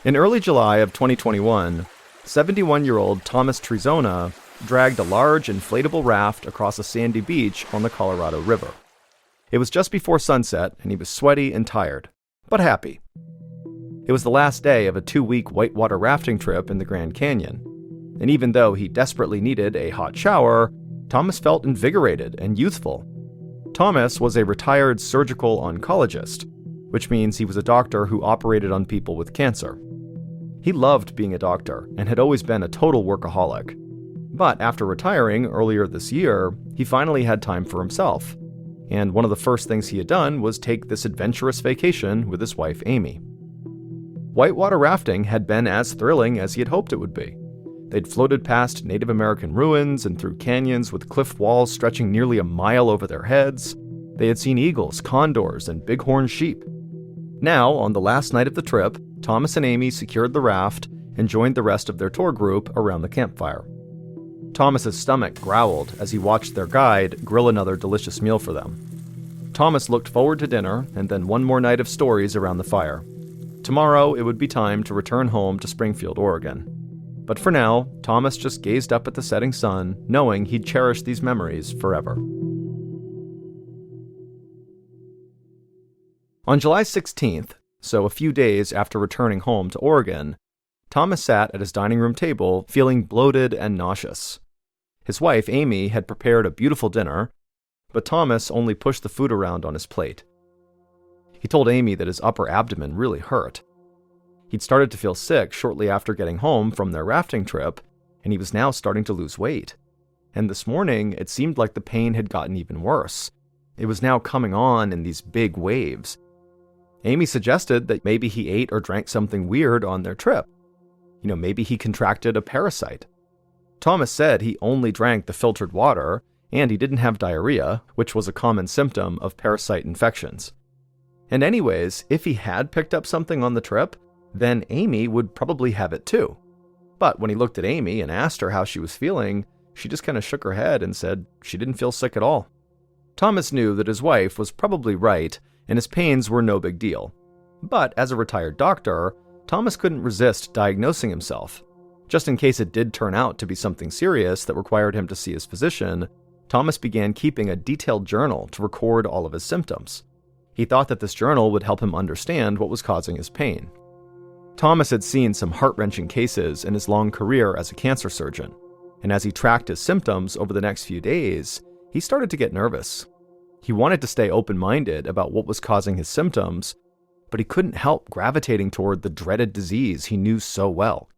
In early July of 2021, 71-year-old Thomas Trizona dragged a large inflatable raft across a sandy beach on the Colorado River. It was just before sunset, and he was sweaty and tired, but happy. It was the last day of a 2-week whitewater rafting trip in the Grand Canyon, and even though he desperately needed a hot shower, Thomas felt invigorated and youthful. Thomas was a retired surgical oncologist, which means he was a doctor who operated on people with cancer. He loved being a doctor and had always been a total workaholic. But after retiring earlier this year, he finally had time for himself. And one of the first things he had done was take this adventurous vacation with his wife, Amy. Whitewater rafting had been as thrilling as he had hoped it would be. They'd floated past Native American ruins and through canyons with cliff walls stretching nearly a mile over their heads. They had seen eagles, condors, and bighorn sheep. Now, on the last night of the trip, Thomas and Amy secured the raft and joined the rest of their tour group around the campfire. Thomas's stomach growled as he watched their guide grill another delicious meal for them. Thomas looked forward to dinner and then one more night of stories around the fire. Tomorrow, it would be time to return home to Springfield, Oregon. But for now, Thomas just gazed up at the setting sun, knowing he'd cherish these memories forever. On July 16th, so a few days after returning home to Oregon, Thomas sat at his dining room table feeling bloated and nauseous. His wife, Amy, had prepared a beautiful dinner, but Thomas only pushed the food around on his plate. He told Amy that his upper abdomen really hurt. He'd started to feel sick shortly after getting home from their rafting trip, and he was now starting to lose weight. And this morning, it seemed like the pain had gotten even worse. It was now coming on in these big waves. Amy suggested that maybe he ate or drank something weird on their trip. Maybe he contracted a parasite. Thomas said he only drank the filtered water, and he didn't have diarrhea, which was a common symptom of parasite infections. And anyways, if he had picked up something on the trip, then Amy would probably have it too. But when he looked at Amy and asked her how she was feeling, she just kind of shook her head and said she didn't feel sick at all. Thomas knew that his wife was probably right, and his pains were no big deal. But as a retired doctor, Thomas couldn't resist diagnosing himself. Just in case it did turn out to be something serious that required him to see his physician, Thomas began keeping a detailed journal to record all of his symptoms. He thought that this journal would help him understand what was causing his pain. Thomas had seen some heart-wrenching cases in his long career as a cancer surgeon, and as he tracked his symptoms over the next few days, he started to get nervous. He wanted to stay open-minded about what was causing his symptoms, but he couldn't help gravitating toward the dreaded disease he knew so well: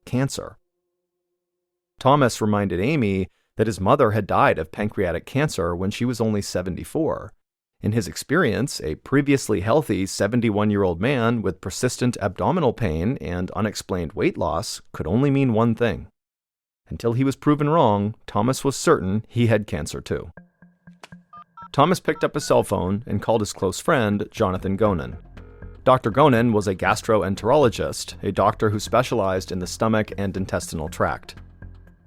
cancer. Thomas reminded Amy that his mother had died of pancreatic cancer when she was only 74. In his experience, a previously healthy 71-year-old man with persistent abdominal pain and unexplained weight loss could only mean one thing. Until he was proven wrong, Thomas was certain he had cancer too. Thomas picked up his cell phone and called his close friend, Jonathan Gonen. Dr. Gonen was a gastroenterologist, a doctor who specialized in the stomach and intestinal tract.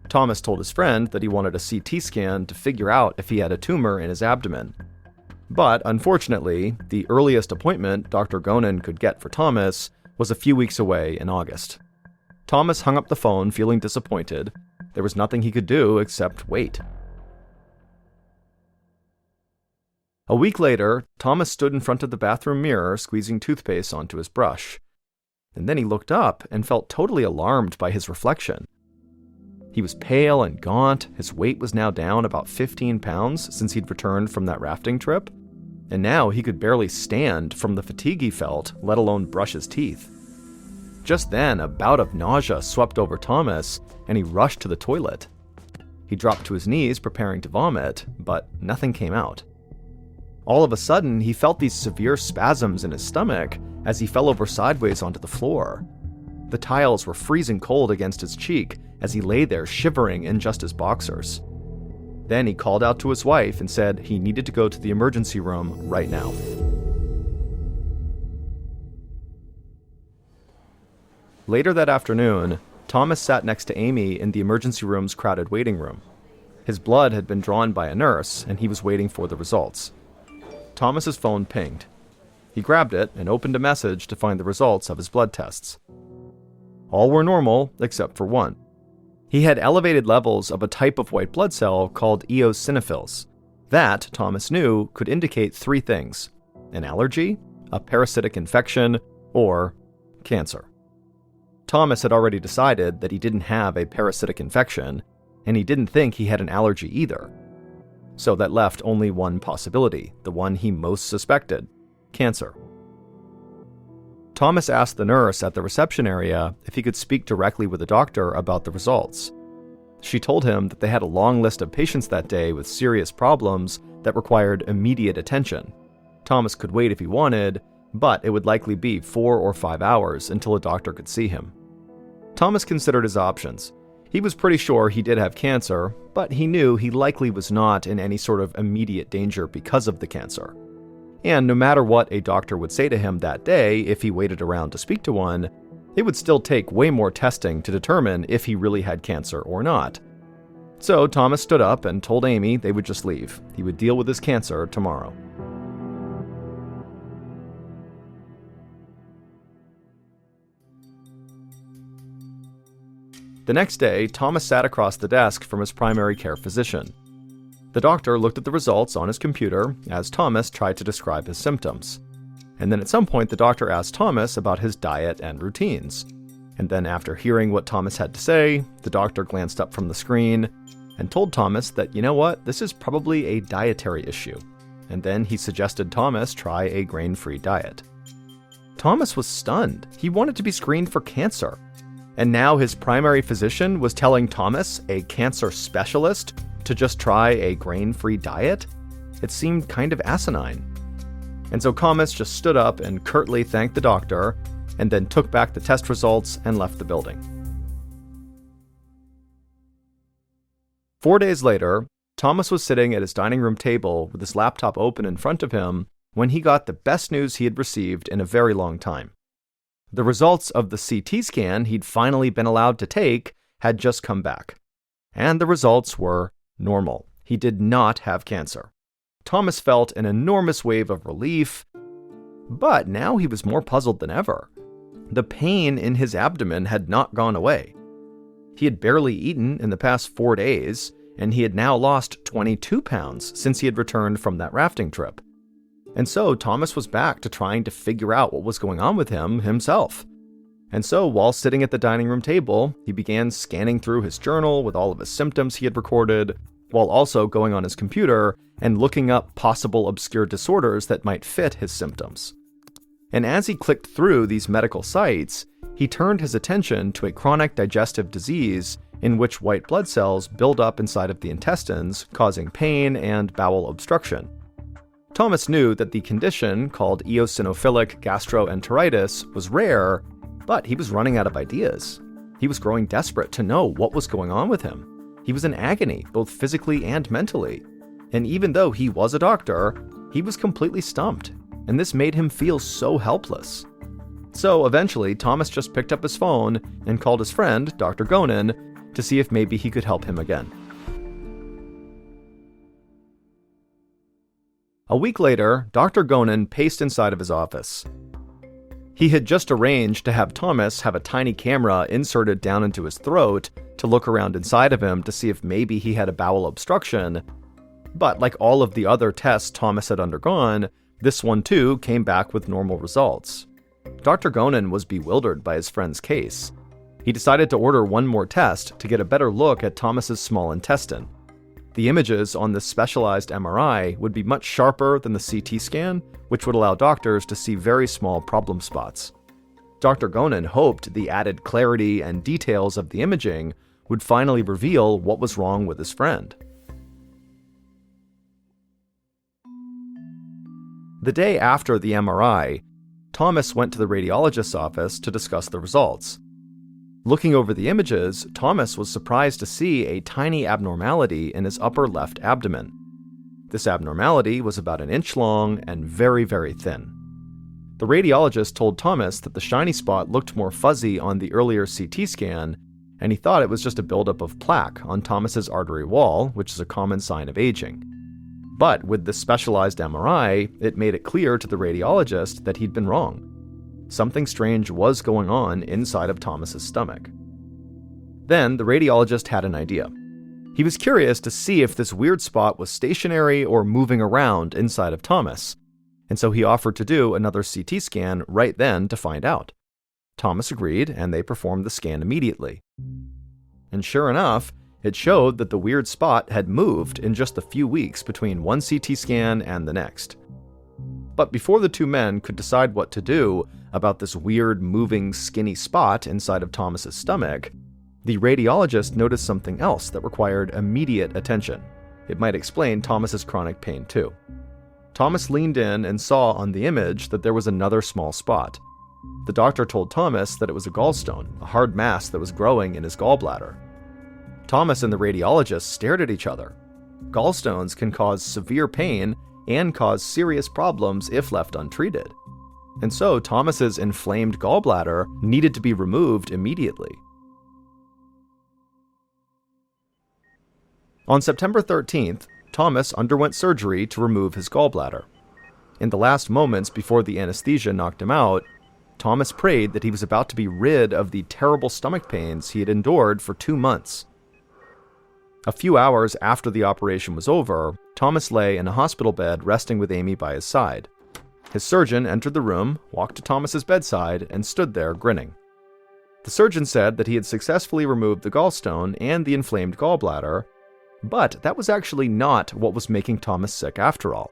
Thomas told his friend that he wanted a CT scan to figure out if he had a tumor in his abdomen. But unfortunately, the earliest appointment Dr. Gonen could get for Thomas was a few weeks away in August. Thomas hung up the phone feeling disappointed. There was nothing he could do except wait. A week later, Thomas stood in front of the bathroom mirror squeezing toothpaste onto his brush. And then he looked up and felt totally alarmed by his reflection. He was pale and gaunt. His weight was now down about 15 pounds since he'd returned from that rafting trip. And now he could barely stand from the fatigue he felt, let alone brush his teeth. Just then, a bout of nausea swept over Thomas, and he rushed to the toilet. He dropped to his knees, preparing to vomit, but nothing came out. All of a sudden, he felt these severe spasms in his stomach as he fell over sideways onto the floor. The tiles were freezing cold against his cheek as he lay there shivering in just his boxers. Then he called out to his wife and said he needed to go to the emergency room right now. Later that afternoon, Thomas sat next to Amy in the emergency room's crowded waiting room. His blood had been drawn by a nurse, and he was waiting for the results. Thomas's phone pinged. He grabbed it and opened a message to find the results of his blood tests. All were normal except for one. He had elevated levels of a type of white blood cell called eosinophils. That, Thomas knew, could indicate three things: an allergy, a parasitic infection, or cancer. Thomas had already decided that he didn't have a parasitic infection, and he didn't think he had an allergy either. So that left only one possibility, the one he most suspected: cancer. Thomas asked the nurse at the reception area if he could speak directly with the doctor about the results. She told him that they had a long list of patients that day with serious problems that required immediate attention. Thomas could wait if he wanted, but it would likely be 4 or 5 hours until a doctor could see him. Thomas considered his options. He was pretty sure he did have cancer, but he knew he likely was not in any sort of immediate danger because of the cancer. And no matter what a doctor would say to him that day, if he waited around to speak to one, it would still take way more testing to determine if he really had cancer or not. So Thomas stood up and told Amy they would just leave. He would deal with his cancer tomorrow. The next day, Thomas sat across the desk from his primary care physician. The doctor looked at the results on his computer as Thomas tried to describe his symptoms. And then at some point, the doctor asked Thomas about his diet and routines. And then after hearing what Thomas had to say, the doctor glanced up from the screen and told Thomas that, you know what, this is probably a dietary issue. And then he suggested Thomas try a grain-free diet. Thomas was stunned. He wanted to be screened for cancer. And now his primary physician was telling Thomas, a cancer specialist, to just try a grain-free diet? It seemed kind of asinine. And so Thomas just stood up and curtly thanked the doctor, and then took back the test results and left the building. 4 days later, Thomas was sitting at his dining room table with his laptop open in front of him when he got the best news he had received in a very long time. The results of the CT scan he'd finally been allowed to take had just come back. And the results were normal. He did not have cancer. Thomas felt an enormous wave of relief, but now he was more puzzled than ever. The pain in his abdomen had not gone away. He had barely eaten in the past 4 days, and he had now lost 22 pounds since he had returned from that rafting trip. And so Thomas was back to trying to figure out what was going on with him himself. And so while sitting at the dining room table, he began scanning through his journal with all of his symptoms he had recorded, while also going on his computer and looking up possible obscure disorders that might fit his symptoms. And as he clicked through these medical sites, he turned his attention to a chronic digestive disease in which white blood cells build up inside of the intestines, causing pain and bowel obstruction. Thomas knew that the condition, called eosinophilic gastroenteritis, was rare, but he was running out of ideas. He was growing desperate to know what was going on with him. He was in agony, both physically and mentally. And even though he was a doctor, he was completely stumped, and this made him feel so helpless. So eventually, Thomas just picked up his phone and called his friend, Dr. Gonen, to see if maybe he could help him again. A week later, Dr. Gonen paced inside of his office. He had just arranged to have Thomas have a tiny camera inserted down into his throat to look around inside of him to see if maybe he had a bowel obstruction. But like all of the other tests Thomas had undergone, this one too came back with normal results. Dr. Gonen was bewildered by his friend's case. He decided to order one more test to get a better look at Thomas's small intestine. The images on this specialized MRI would be much sharper than the CT scan, which would allow doctors to see very small problem spots. Dr. Gonen hoped the added clarity and details of the imaging would finally reveal what was wrong with his friend. The day after the MRI, Thomas went to the radiologist's office to discuss the results. Looking over the images, Thomas was surprised to see a tiny abnormality in his upper left abdomen. This abnormality was about 1 inch long and very, very thin. The radiologist told Thomas that the shiny spot looked more fuzzy on the earlier CT scan, and he thought it was just a buildup of plaque on Thomas's artery wall, which is a common sign of aging. But with the specialized MRI, it made it clear to the radiologist that he'd been wrong. Something strange was going on inside of Thomas's stomach. Then the radiologist had an idea. He was curious to see if this weird spot was stationary or moving around inside of Thomas, and so he offered to do another CT scan right then to find out. Thomas agreed, and they performed the scan immediately. And sure enough, it showed that the weird spot had moved in just a few weeks between one CT scan and the next. But before the two men could decide what to do about this weird moving skinny spot inside of Thomas's stomach, the radiologist noticed something else that required immediate attention. It might explain Thomas's chronic pain too. Thomas leaned in and saw on the image that there was another small spot. The doctor told Thomas that it was a gallstone, a hard mass that was growing in his gallbladder. Thomas and the radiologist stared at each other. Gallstones can cause severe pain and cause serious problems if left untreated. And so Thomas's inflamed gallbladder needed to be removed immediately. On September 13th, Thomas underwent surgery to remove his gallbladder. In the last moments before the anesthesia knocked him out, Thomas prayed that he was about to be rid of the terrible stomach pains he had endured for 2 months. A few hours after the operation was over, Thomas lay in a hospital bed resting with Amy by his side. His surgeon entered the room, walked to Thomas's bedside, and stood there grinning. The surgeon said that he had successfully removed the gallstone and the inflamed gallbladder, but that was actually not what was making Thomas sick after all.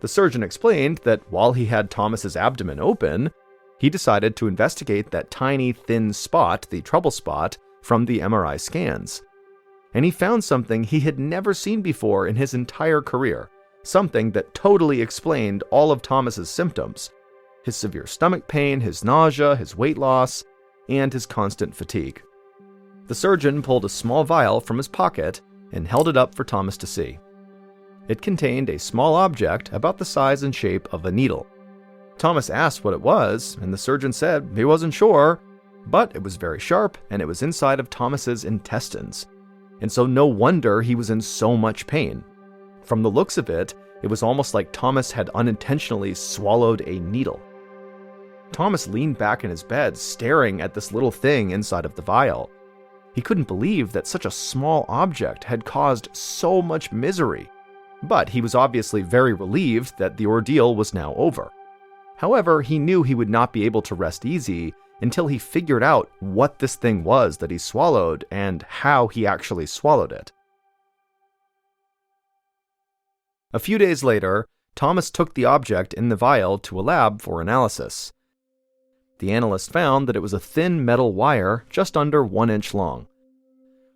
The surgeon explained that while he had Thomas's abdomen open, he decided to investigate that tiny, thin spot, the trouble spot, from the MRI scans. And he found something he had never seen before in his entire career, something that totally explained all of Thomas's symptoms: his severe stomach pain, his nausea, his weight loss, and his constant fatigue. The surgeon pulled a small vial from his pocket and held it up for Thomas to see. It contained a small object about the size and shape of a needle. Thomas asked what it was, and the surgeon said he wasn't sure, but it was very sharp, and it was inside of Thomas's intestines. And so no wonder he was in so much pain. From the looks of it, it was almost like Thomas had unintentionally swallowed a needle. Thomas leaned back in his bed, staring at this little thing inside of the vial. He couldn't believe that such a small object had caused so much misery, but he was obviously very relieved that the ordeal was now over. However, he knew he would not be able to rest easy until he figured out what this thing was that he swallowed and how he actually swallowed it. A few days later, Thomas took the object in the vial to a lab for analysis. The analyst found that it was a thin metal wire just under 1 inch long.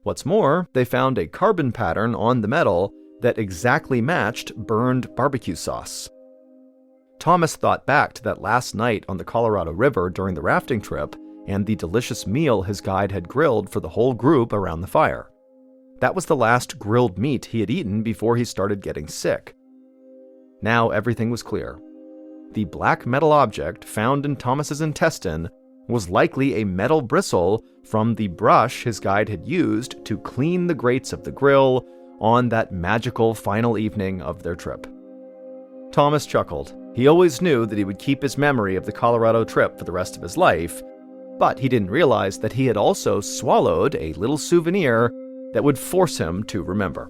What's more, they found a carbon pattern on the metal that exactly matched burned barbecue sauce. Thomas thought back to that last night on the Colorado River during the rafting trip and the delicious meal his guide had grilled for the whole group around the fire. That was the last grilled meat he had eaten before he started getting sick. Now everything was clear. The black metal object found in Thomas's intestine was likely a metal bristle from the brush his guide had used to clean the grates of the grill on that magical final evening of their trip. Thomas chuckled. He always knew that he would keep his memory of the Colorado trip for the rest of his life, but he didn't realize that he had also swallowed a little souvenir that would force him to remember.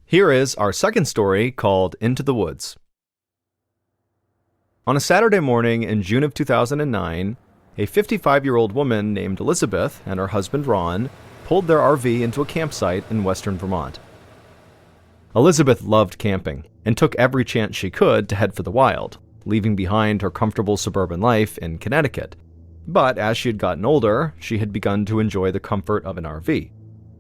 Here is our second story called Into the Woods. On a Saturday morning in June of 2009, a 55-year-old woman named Elizabeth and her husband Ron pulled their RV into a campsite in western Vermont. Elizabeth loved camping and took every chance she could to head for the wild, leaving behind her comfortable suburban life in Connecticut. But as she had gotten older, she had begun to enjoy the comfort of an RV.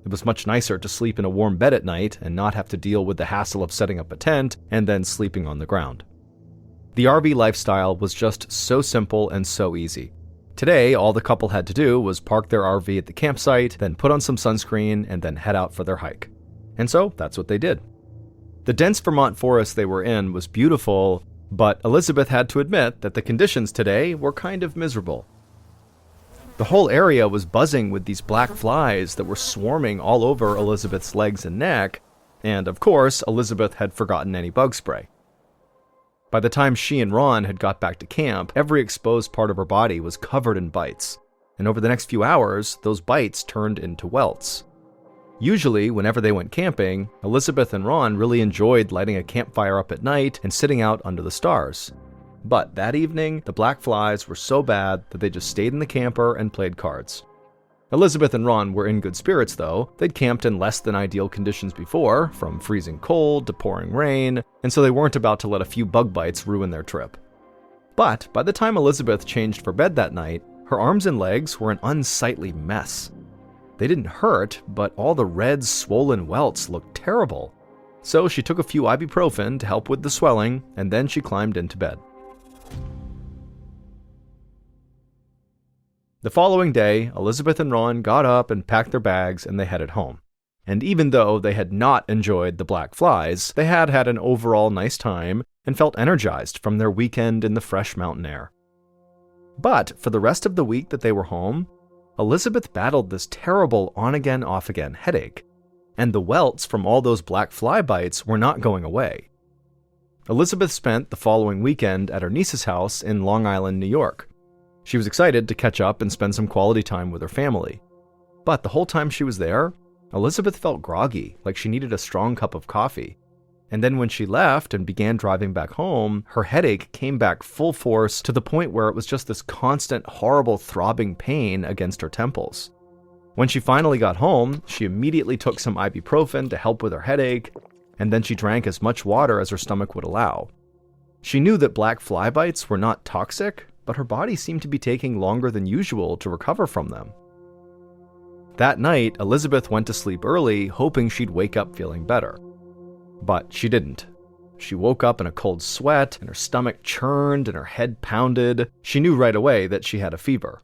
It was much nicer to sleep in a warm bed at night and not have to deal with the hassle of setting up a tent and then sleeping on the ground. The RV lifestyle was just so simple and so easy. Today, all the couple had to do was park their RV at the campsite, then put on some sunscreen, and then head out for their hike. And so, that's what they did. The dense Vermont forest they were in was beautiful, But Elizabeth had to admit that the conditions today were kind of miserable. The whole area was buzzing with these black flies that were swarming all over Elizabeth's legs and neck, and of course, Elizabeth had forgotten any bug spray. By the time she and Ron had got back to camp, every exposed part of her body was covered in bites, and over the next few hours, those bites turned into welts. Usually, whenever they went camping, Elizabeth and Ron really enjoyed lighting a campfire up at night and sitting out under the stars. But that evening, the black flies were so bad that they just stayed in the camper and played cards. Elizabeth and Ron were in good spirits, though. They'd camped in less than ideal conditions before, from freezing cold to pouring rain, and so they weren't about to let a few bug bites ruin their trip. But by the time Elizabeth changed for bed that night, her arms and legs were an unsightly mess. They didn't hurt, but all the red, swollen welts looked terrible. So she took a few ibuprofen to help with the swelling, and then she climbed into bed. The following day, Elizabeth and Ron got up and packed their bags and they headed home. And even though they had not enjoyed the black flies, they had had an overall nice time and felt energized from their weekend in the fresh mountain air. But for the rest of the week that they were home, Elizabeth battled this terrible on-again, off-again headache, and the welts from all those black fly bites were not going away. Elizabeth spent the following weekend at her niece's house in Long Island, New York. She was excited to catch up and spend some quality time with her family. But the whole time she was there, Elizabeth felt groggy, like she needed a strong cup of coffee. And then when she left and began driving back home, her headache came back full force to the point where it was just this constant, horrible throbbing pain against her temples. When she finally got home, she immediately took some ibuprofen to help with her headache, and then she drank as much water as her stomach would allow. She knew that black fly bites were not toxic, but her body seemed to be taking longer than usual to recover from them. That night, Elizabeth went to sleep early, hoping she'd wake up feeling better. But she didn't. She woke up in a cold sweat, and her stomach churned and her head pounded. She knew right away that she had a fever.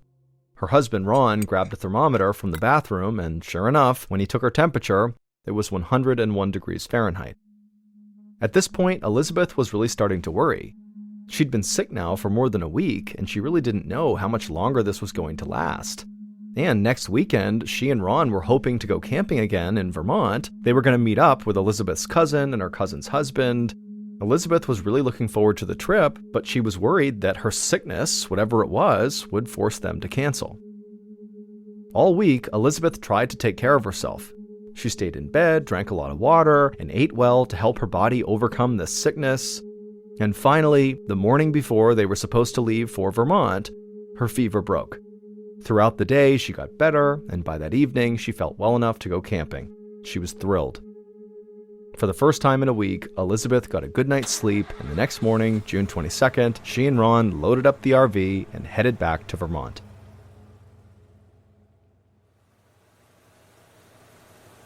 Her husband, Ron, grabbed a thermometer from the bathroom, and sure enough, when he took her temperature, it was 101 degrees Fahrenheit. At this point, Elizabeth was really starting to worry. She'd been sick now for more than a week, and she really didn't know how much longer this was going to last. And next weekend, she and Ron were hoping to go camping again in Vermont. They were going to meet up with Elizabeth's cousin and her cousin's husband. Elizabeth was really looking forward to the trip, but she was worried that her sickness, whatever it was, would force them to cancel. All week, Elizabeth tried to take care of herself. She stayed in bed, drank a lot of water, and ate well to help her body overcome this sickness. And finally, the morning before they were supposed to leave for Vermont, her fever broke. Throughout the day, she got better, and by that evening, she felt well enough to go camping. She was thrilled. For the first time in a week, Elizabeth got a good night's sleep, and the next morning, June 22nd, she and Ron loaded up the RV and headed back to Vermont.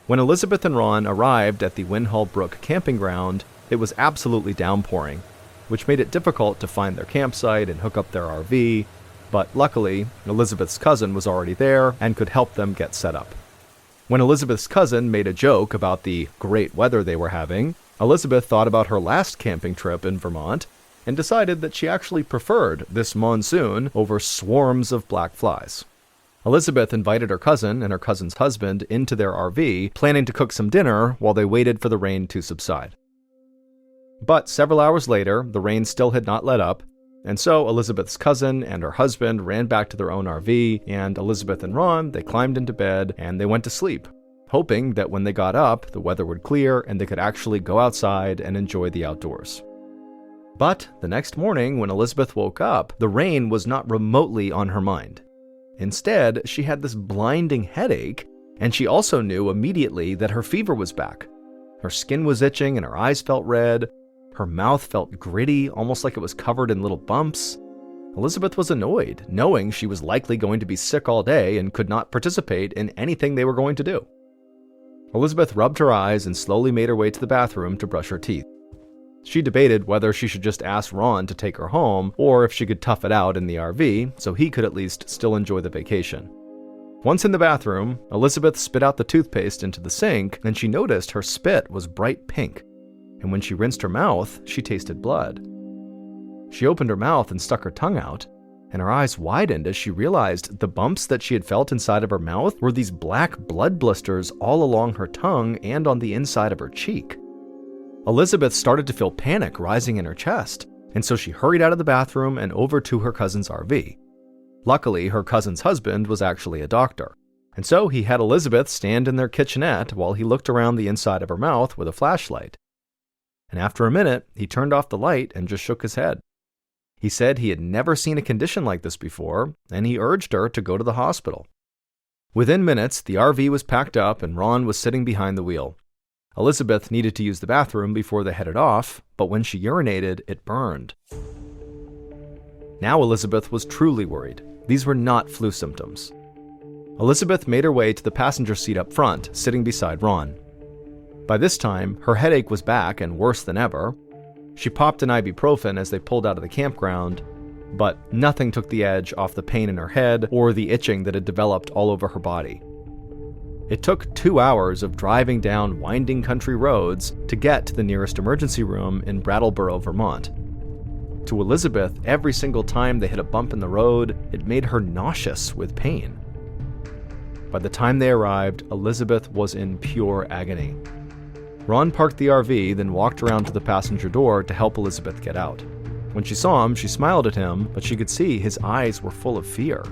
When Elizabeth and Ron arrived at the Winhall Brook camping ground, it was absolutely downpouring, which made it difficult to find their campsite and hook up their RV, but luckily, Elizabeth's cousin was already there and could help them get set up. When Elizabeth's cousin made a joke about the great weather they were having, Elizabeth thought about her last camping trip in Vermont and decided that she actually preferred this monsoon over swarms of black flies. Elizabeth invited her cousin and her cousin's husband into their RV, planning to cook some dinner while they waited for the rain to subside. But several hours later, the rain still had not let up, and so Elizabeth's cousin and her husband ran back to their own RV, and Elizabeth and Ron, they climbed into bed and they went to sleep, hoping that when they got up, the weather would clear and they could actually go outside and enjoy the outdoors. But the next morning, when Elizabeth woke up, the rain was not remotely on her mind. Instead, she had this blinding headache, and she also knew immediately that her fever was back. Her skin was itching and her eyes felt red. Her mouth felt gritty, almost like it was covered in little bumps. Elizabeth was annoyed, knowing she was likely going to be sick all day and could not participate in anything they were going to do. Elizabeth rubbed her eyes and slowly made her way to the bathroom to brush her teeth. She debated whether she should just ask Ron to take her home, or if she could tough it out in the RV so he could at least still enjoy the vacation. Once in the bathroom, Elizabeth spit out the toothpaste into the sink, and she noticed her spit was bright pink. And when she rinsed her mouth, she tasted blood. She opened her mouth and stuck her tongue out, and her eyes widened as she realized the bumps that she had felt inside of her mouth were these black blood blisters all along her tongue and on the inside of her cheek. Elizabeth started to feel panic rising in her chest, and so she hurried out of the bathroom and over to her cousin's RV. Luckily, her cousin's husband was actually a doctor, and so he had Elizabeth stand in their kitchenette while he looked around the inside of her mouth with a flashlight. And after a minute, he turned off the light and just shook his head. He said he had never seen a condition like this before, and he urged her to go to the hospital. Within minutes, the RV was packed up and Ron was sitting behind the wheel. Elizabeth needed to use the bathroom before they headed off, but when she urinated, it burned. Now Elizabeth was truly worried. These were not flu symptoms. Elizabeth made her way to the passenger seat up front, sitting beside Ron. By this time, her headache was back and worse than ever. She popped an ibuprofen as they pulled out of the campground, but nothing took the edge off the pain in her head or the itching that had developed all over her body. It took 2 hours of driving down winding country roads to get to the nearest emergency room in Brattleboro, Vermont. To Elizabeth, every single time they hit a bump in the road, it made her nauseous with pain. By the time they arrived, Elizabeth was in pure agony. Ron parked the RV, then walked around to the passenger door to help Elizabeth get out. When she saw him, she smiled at him, but she could see his eyes were full of fear.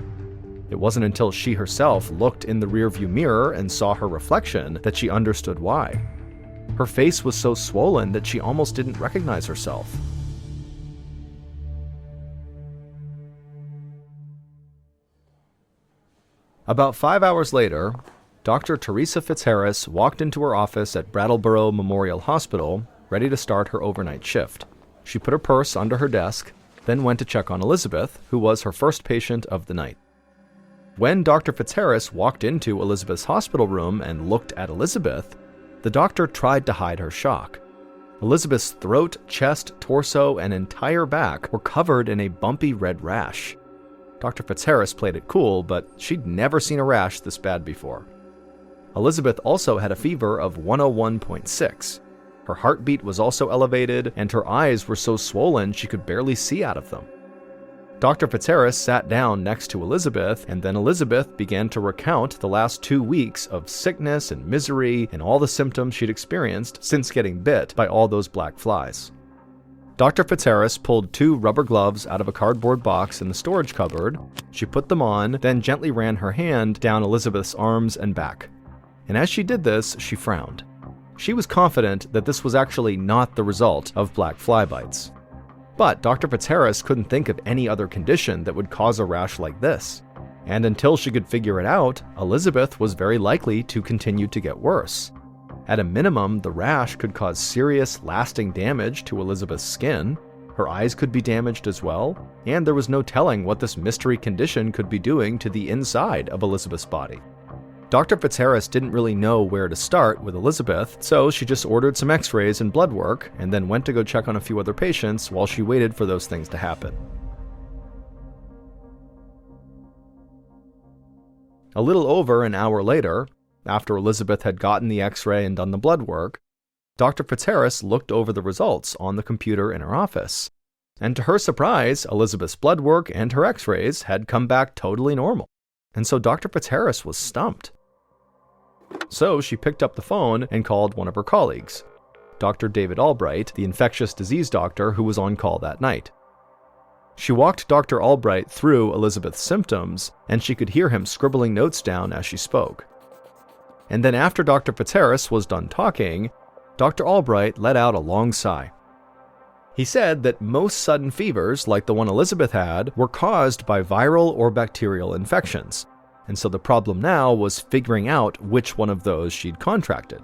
It wasn't until she herself looked in the rearview mirror and saw her reflection that she understood why. Her face was so swollen that she almost didn't recognize herself. About 5 hours later, Dr. Teresa Fitzharris walked into her office at Brattleboro Memorial Hospital, ready to start her overnight shift. She put her purse under her desk, then went to check on Elizabeth, who was her first patient of the night. When Dr. Fitzharris walked into Elizabeth's hospital room and looked at Elizabeth, the doctor tried to hide her shock. Elizabeth's throat, chest, torso, and entire back were covered in a bumpy red rash. Dr. Fitzharris played it cool, but she'd never seen a rash this bad before. Elizabeth also had a fever of 101.6. Her heartbeat was also elevated, and her eyes were so swollen she could barely see out of them. Dr. Fitzharris sat down next to Elizabeth, and then Elizabeth began to recount the last 2 weeks of sickness and misery and all the symptoms she'd experienced since getting bit by all those black flies. Dr. Fitzharris pulled 2 rubber gloves out of a cardboard box in the storage cupboard. She put them on, then gently ran her hand down Elizabeth's arms and back. And as she did this, she frowned. She was confident that this was actually not the result of black fly bites. But Dr. Fitzharris couldn't think of any other condition that would cause a rash like this. And until she could figure it out, Elizabeth was very likely to continue to get worse. At a minimum, the rash could cause serious, lasting damage to Elizabeth's skin. Her eyes could be damaged as well, and there was no telling what this mystery condition could be doing to the inside of Elizabeth's body. Dr. Fitzharris didn't really know where to start with Elizabeth, so she just ordered some x-rays and blood work, and then went to go check on a few other patients while she waited for those things to happen. A little over an hour later, after Elizabeth had gotten the x-ray and done the blood work, Dr. Fitzharris looked over the results on the computer in her office, and to her surprise, Elizabeth's blood work and her x-rays had come back totally normal, and so Dr. Fitzharris was stumped. So she picked up the phone and called one of her colleagues, Dr. David Albright, the infectious disease doctor who was on call that night. She walked Dr. Albright through Elizabeth's symptoms, and she could hear him scribbling notes down as she spoke. And then after Dr. Fitzharris was done talking, Dr. Albright let out a long sigh. He said that most sudden fevers, like the one Elizabeth had, were caused by viral or bacterial infections, and so the problem now was figuring out which one of those she'd contracted.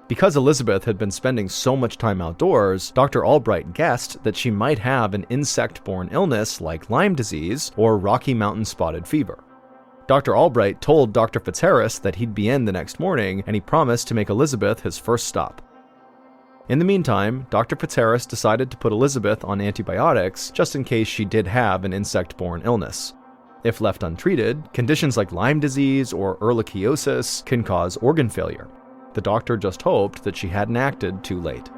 Because Elizabeth had been spending so much time outdoors, Dr. Albright guessed that she might have an insect-borne illness like Lyme disease or Rocky Mountain spotted fever. Dr. Albright told Dr. Fitzharris that he'd be in the next morning, and he promised to make Elizabeth his first stop. In the meantime, Dr. Fitzharris decided to put Elizabeth on antibiotics just in case she did have an insect-borne illness. If left untreated, conditions like Lyme disease or ehrlichiosis can cause organ failure. The doctor just hoped that she hadn't acted too late.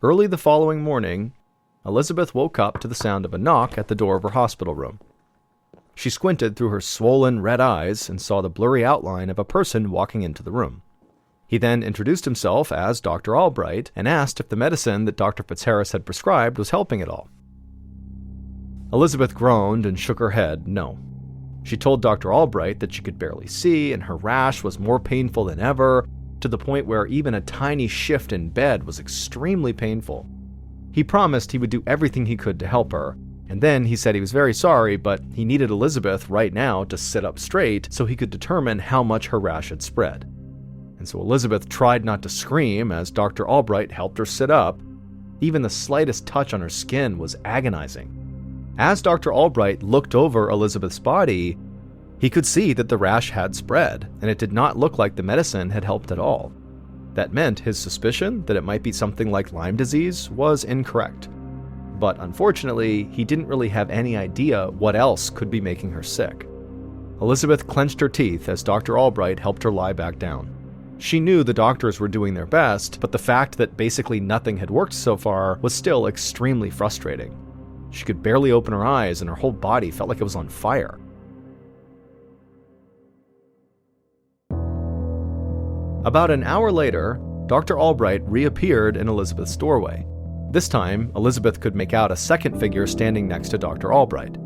Early the following morning, Elizabeth woke up to the sound of a knock at the door of her hospital room. She squinted through her swollen red eyes and saw the blurry outline of a person walking into the room. He then introduced himself as Dr. Albright and asked if the medicine that Dr. Fitzharris had prescribed was helping at all. Elizabeth groaned and shook her head no. She told Dr. Albright that she could barely see and her rash was more painful than ever, to the point where even a tiny shift in bed was extremely painful. He promised he would do everything he could to help her, and then he said he was very sorry, but he needed Elizabeth right now to sit up straight so he could determine how much her rash had spread. And so Elizabeth tried not to scream as Dr. Albright helped her sit up. Even the slightest touch on her skin was agonizing. As Dr. Albright looked over Elizabeth's body, he could see that the rash had spread, and it did not look like the medicine had helped at all. That meant his suspicion that it might be something like Lyme disease was incorrect. But unfortunately, he didn't really have any idea what else could be making her sick. Elizabeth clenched her teeth as Dr. Albright helped her lie back down. She knew the doctors were doing their best, but the fact that basically nothing had worked so far was still extremely frustrating. She could barely open her eyes and her whole body felt like it was on fire. About an hour later, Dr. Albright reappeared in Elizabeth's doorway. This time, Elizabeth could make out a second figure standing next to Dr. Albright.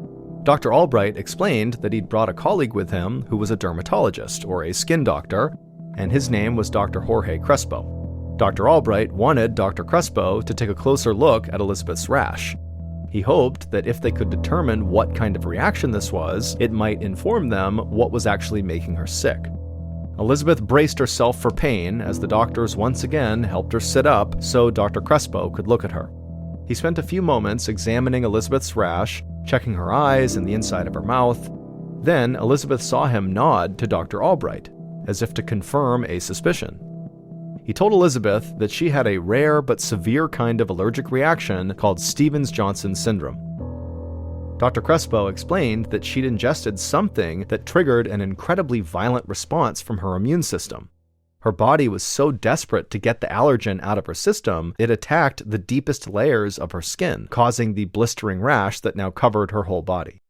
Dr. Albright explained that he'd brought a colleague with him who was a dermatologist, or a skin doctor, and his name was Dr. Jorge Crespo. Dr. Albright wanted Dr. Crespo to take a closer look at Elizabeth's rash. He hoped that if they could determine what kind of reaction this was, it might inform them what was actually making her sick. Elizabeth braced herself for pain as the doctors once again helped her sit up so Dr. Crespo could look at her. He spent a few moments examining Elizabeth's rash, checking her eyes and the inside of her mouth. Then Elizabeth saw him nod to Dr. Albright, as if to confirm a suspicion. He told Elizabeth that she had a rare but severe kind of allergic reaction called Stevens-Johnson syndrome. Dr. Crespo explained that she'd ingested something that triggered an incredibly violent response from her immune system. Her body was so desperate to get the allergen out of her system, it attacked the deepest layers of her skin, causing the blistering rash that now covered her whole body.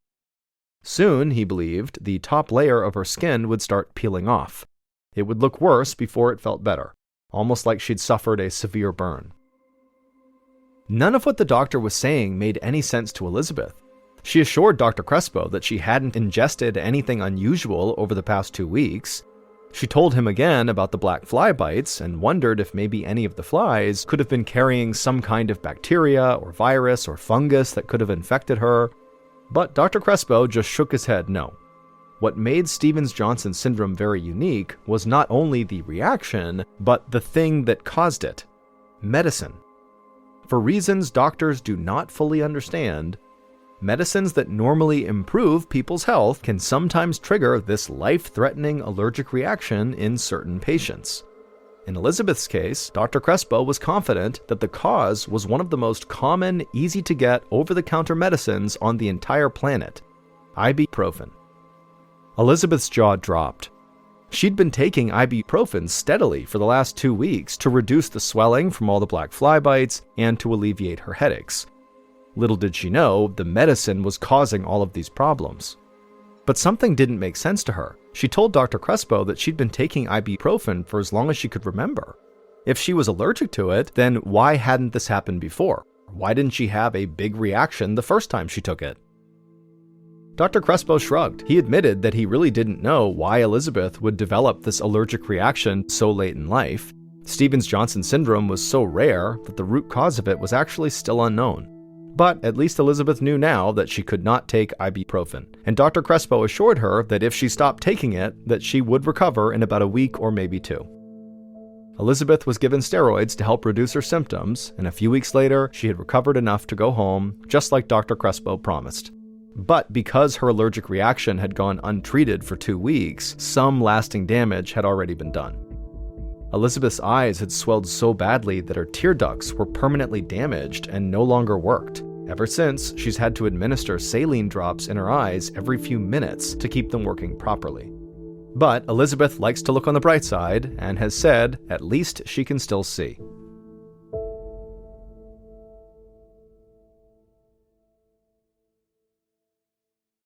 Soon, he believed, the top layer of her skin would start peeling off. It would look worse before it felt better, almost like she'd suffered a severe burn. None of what the doctor was saying made any sense to Elizabeth. She assured Dr. Crespo that she hadn't ingested anything unusual over the past 2 weeks. She told him again about the black fly bites and wondered if maybe any of the flies could have been carrying some kind of bacteria or virus or fungus that could have infected her. But Dr. Crespo just shook his head no. What made Stevens-Johnson syndrome very unique was not only the reaction, but the thing that caused it: medicine. For reasons doctors do not fully understand, medicines that normally improve people's health can sometimes trigger this life-threatening allergic reaction in certain patients. In Elizabeth's case, Dr. Crespo was confident that the cause was one of the most common, easy-to-get, over-the-counter medicines on the entire planet: ibuprofen. Elizabeth's jaw dropped. She'd been taking ibuprofen steadily for the last 2 weeks to reduce the swelling from all the black fly bites and to alleviate her headaches. Little did she know, the medicine was causing all of these problems. But something didn't make sense to her. She told Dr. Crespo that she'd been taking ibuprofen for as long as she could remember. If she was allergic to it, then why hadn't this happened before? Why didn't she have a big reaction the first time she took it? Dr. Crespo shrugged. He admitted that he really didn't know why Elizabeth would develop this allergic reaction so late in life. Stevens-Johnson syndrome was so rare that the root cause of it was actually still unknown. But at least Elizabeth knew now that she could not take ibuprofen, and Dr. Crespo assured her that if she stopped taking it, that she would recover in about a week or maybe 2. Elizabeth was given steroids to help reduce her symptoms, and a few weeks later, she had recovered enough to go home, just like Dr. Crespo promised. But because her allergic reaction had gone untreated for 2 weeks, some lasting damage had already been done. Elizabeth's eyes had swelled so badly that her tear ducts were permanently damaged and no longer worked. Ever since, she's had to administer saline drops in her eyes every few minutes to keep them working properly. But Elizabeth likes to look on the bright side and has said at least she can still see.